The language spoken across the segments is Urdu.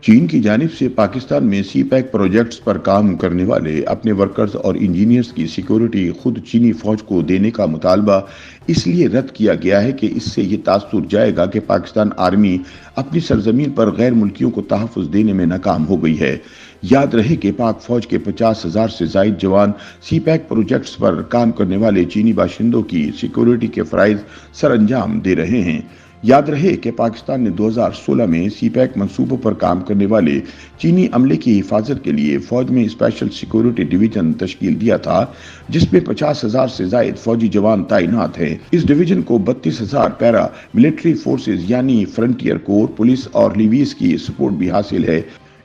چین کی جانب سے پاکستان میں سی پیک پروجیکٹس پر کام کرنے والے اپنے ورکرز اور انجینئرز کی سیکیورٹی خود چینی فوج کو دینے کا مطالبہ اس لیے رد کیا گیا ہے کہ اس سے یہ تاثر جائے گا کہ پاکستان آرمی اپنی سرزمین پر غیر ملکیوں کو تحفظ دینے میں ناکام ہو گئی ہے۔ یاد رہے کہ پاک فوج کے 50,000 سے زائد جوان سی پیک پروجیکٹس پر کام کرنے والے چینی باشندوں کی سیکیورٹی کے فرائض سر انجام دے رہے ہیں۔ یاد رہے کہ پاکستان نے 2016 میں سی پیک منصوبوں پر کام کرنے والے چینی عملے کی حفاظت کے لیے فوج میں اسپیشل سیکیورٹی ڈویژن تشکیل دیا تھا، جس میں 50,000 سے زائد فوجی جوان تعینات ہیں۔ اس ڈویژن کو 32,000 پیرا ملٹری فورسز یعنی فرنٹیئر کور، پولیس اور لیویز کی سپورٹ بھی حاصل ہے۔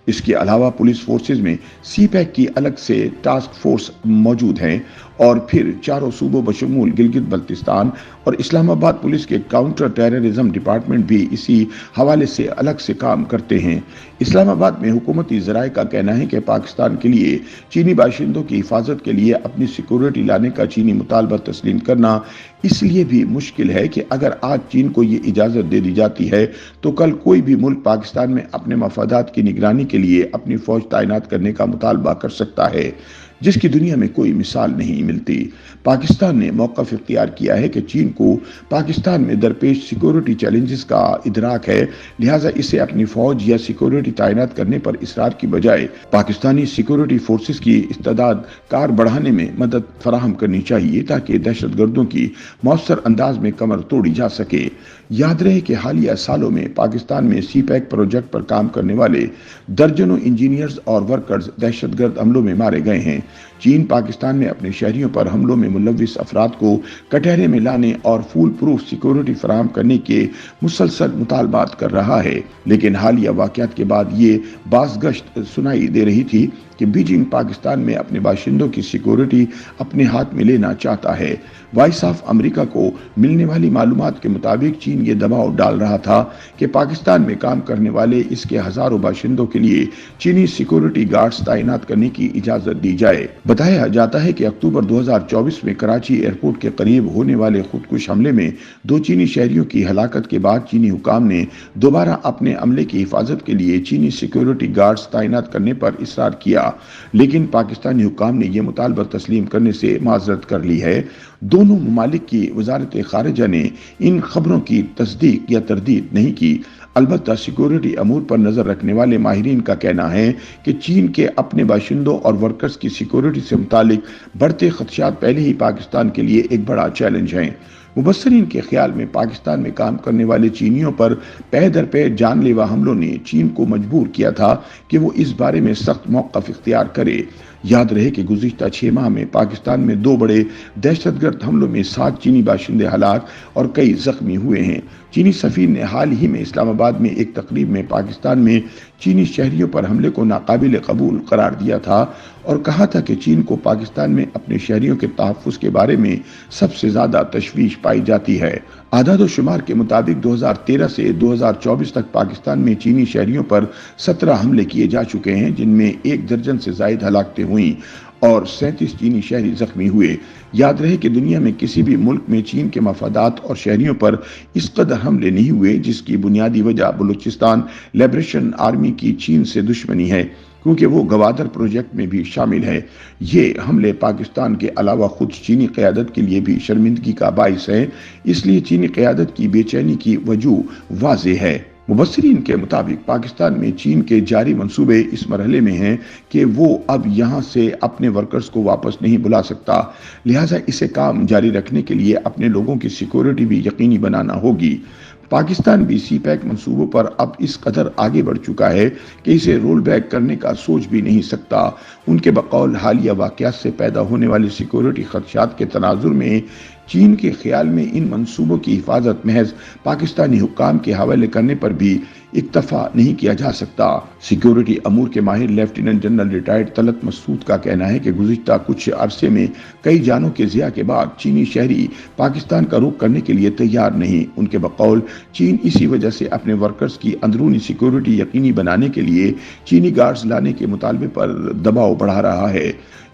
اس کے علاوہ پولیس فورسز میں سی پیک کی الگ سے ٹاسک فورس موجود ہیں اور پھر چاروں صوبوں بشمول گلگت بلتستان اور اسلام آباد پولیس کے کاؤنٹر ٹیررزم ڈپارٹمنٹ بھی اسی حوالے سے الگ سے کام کرتے ہیں۔ اسلام آباد میں حکومتی ذرائع کا کہنا ہے کہ پاکستان کے لیے چینی باشندوں کی حفاظت کے لیے اپنی سیکیورٹی لانے کا چینی مطالبہ تسلیم کرنا اس لیے بھی مشکل ہے کہ اگر آج چین کو یہ اجازت دے دی جاتی ہے تو کل کوئی بھی ملک پاکستان میں اپنے مفادات کی نگرانی کے لیے اپنی فوج تعینات کرنے کا مطالبہ کر سکتا ہے، جس کی دنیا میں کوئی مثال نہیں ملتی۔ پاکستان نے موقف اختیار کیا ہے کہ چین کو پاکستان میں درپیش سیکیورٹی چیلنجز کا ادراک ہے، لہٰذا اسے اپنی فوج یا سیکیورٹی تعینات کرنے پر اصرار کی بجائے پاکستانی سیکیورٹی فورسز کی استعداد کار بڑھانے میں مدد فراہم کرنی چاہیے تاکہ دہشت گردوں کی مؤثر انداز میں کمر توڑی جا سکے۔ یاد رہے کہ حالیہ سالوں میں پاکستان میں سی پیک پروجیکٹ پر کام کرنے والے درجنوں انجینئرز اور ورکرز دہشت گرد حملوں میں مارے گئے ہیں۔ چین پاکستان میں اپنے شہریوں پر حملوں میں ملوث افراد کو کٹہرے میں لانے اور فول پروف سیکیورٹی فراہم کرنے کے مسلسل مطالبات کر رہا ہے، لیکن حالیہ واقعات کے بعد یہ بازگشت سنائی دے رہی تھی کہ بیجنگ پاکستان میں اپنے باشندوں کی سیکیورٹی اپنے ہاتھ میں لینا چاہتا ہے۔ وائس آف امریکہ کو ملنے والی معلومات کے مطابق چین یہ دباؤ ڈال رہا تھا کہ پاکستان میں کام کرنے والے اس کے ہزاروں باشندوں کے لیے چینی سیکیورٹی گارڈز تعینات کرنے کی اجازت دی جائے۔ بتایا جاتا ہے کہ اکتوبر 2024 میں کراچی ایئرپورٹ کے قریب ہونے والے خودکش حملے میں 2 چینی شہریوں کی ہلاکت کے بعد چینی حکام نے دوبارہ اپنے عملے کی حفاظت کے لیے چینی سیکیورٹی گارڈز تعینات کرنے پر اصرار کیا، لیکن پاکستانی حکام نے یہ مطالبہ تسلیم کرنے سے معذرت کر لی ہے۔ دونوں ممالک کی وزارت خارجہ نے ان خبروں کی تصدیق یا تردید نہیں کی۔ البتہ سیکیورٹی امور پر نظر رکھنے والے ماہرین کا کہنا ہے کہ چین کے اپنے باشندوں اور ورکرز کی سیکیورٹی سے متعلق بڑھتے خدشات پہلے ہی پاکستان کے لیے ایک بڑا چیلنج ہیں۔ مبصرین کے خیال میں پاکستان میں کام کرنے والے چینیوں پر پے در پے جان لیوا حملوں نے چین کو مجبور کیا تھا کہ وہ اس بارے میں سخت موقف اختیار کرے۔ یاد رہے کہ گزشتہ 6 ماہ میں پاکستان میں 2 بڑے دہشت گرد حملوں میں 7 چینی باشندے ہلاک اور کئی زخمی ہوئے ہیں۔ چینی سفیر نے حال ہی میں اسلام آباد میں ایک تقریب میں پاکستان میں چینی شہریوں پر حملے کو ناقابل قبول قرار دیا تھا اور کہا تھا کہ چین کو پاکستان میں اپنے شہریوں کے تحفظ کے بارے میں سب سے زیادہ تشویش پائی جاتی ہے۔ اعداد و شمار کے مطابق 2013 سے 2024 تک پاکستان میں چینی شہریوں پر 17 حملے کیے جا چکے ہیں، جن میں 1 درجن سے زائد ہلاکتیں ہوئیں اور 37 چینی شہری زخمی ہوئے۔ یاد رہے کہ دنیا میں کسی بھی ملک میں چین کے مفادات اور شہریوں پر اس قدر حملے نہیں ہوئے، جس کی بنیادی وجہ بلوچستان لبریشن آرمی کی چین سے دشمنی ہے، کیونکہ وہ گوادر پروجیکٹ میں بھی شامل ہے۔ یہ حملے پاکستان کے علاوہ خود چینی قیادت کے لیے بھی شرمندگی کا باعث ہے، اس لیے چینی قیادت کی بے چینی کی وجوہ واضح ہے۔ مبصرین کے مطابق پاکستان میں چین کے جاری منصوبے اس مرحلے میں ہیں کہ وہ اب یہاں سے اپنے ورکرز کو واپس نہیں بلا سکتا، لہٰذا اسے کام جاری رکھنے کے لیے اپنے لوگوں کی سیکیورٹی بھی یقینی بنانا ہوگی۔ پاکستان بھی سی پیک منصوبوں پر اب اس قدر آگے بڑھ چکا ہے کہ اسے رول بیک کرنے کا سوچ بھی نہیں سکتا۔ ان کے بقول حالیہ واقعات سے پیدا ہونے والی سیکیورٹی خدشات کے تناظر میں چین کے خیال میں ان منصوبوں کی حفاظت محض پاکستانی حکام کے حوالے کرنے پر بھی اکتفا نہیں کیا جا سکتا۔ سیکیورٹی امور کے ماہر لیفٹیننٹ جنرل ریٹائرڈ طلعت مسعود کا کہنا ہے کہ گزشتہ کچھ عرصے میں کئی جانوں کے ضیاع کے بعد چینی شہری پاکستان کا رخ کرنے کے لیے تیار نہیں۔ ان کے بقول چین اسی وجہ سے اپنے ورکرز کی اندرونی سیکیورٹی یقینی بنانے کے لیے چینی گارڈز لانے کے مطالبے پر دباؤ بڑھا رہا ہے۔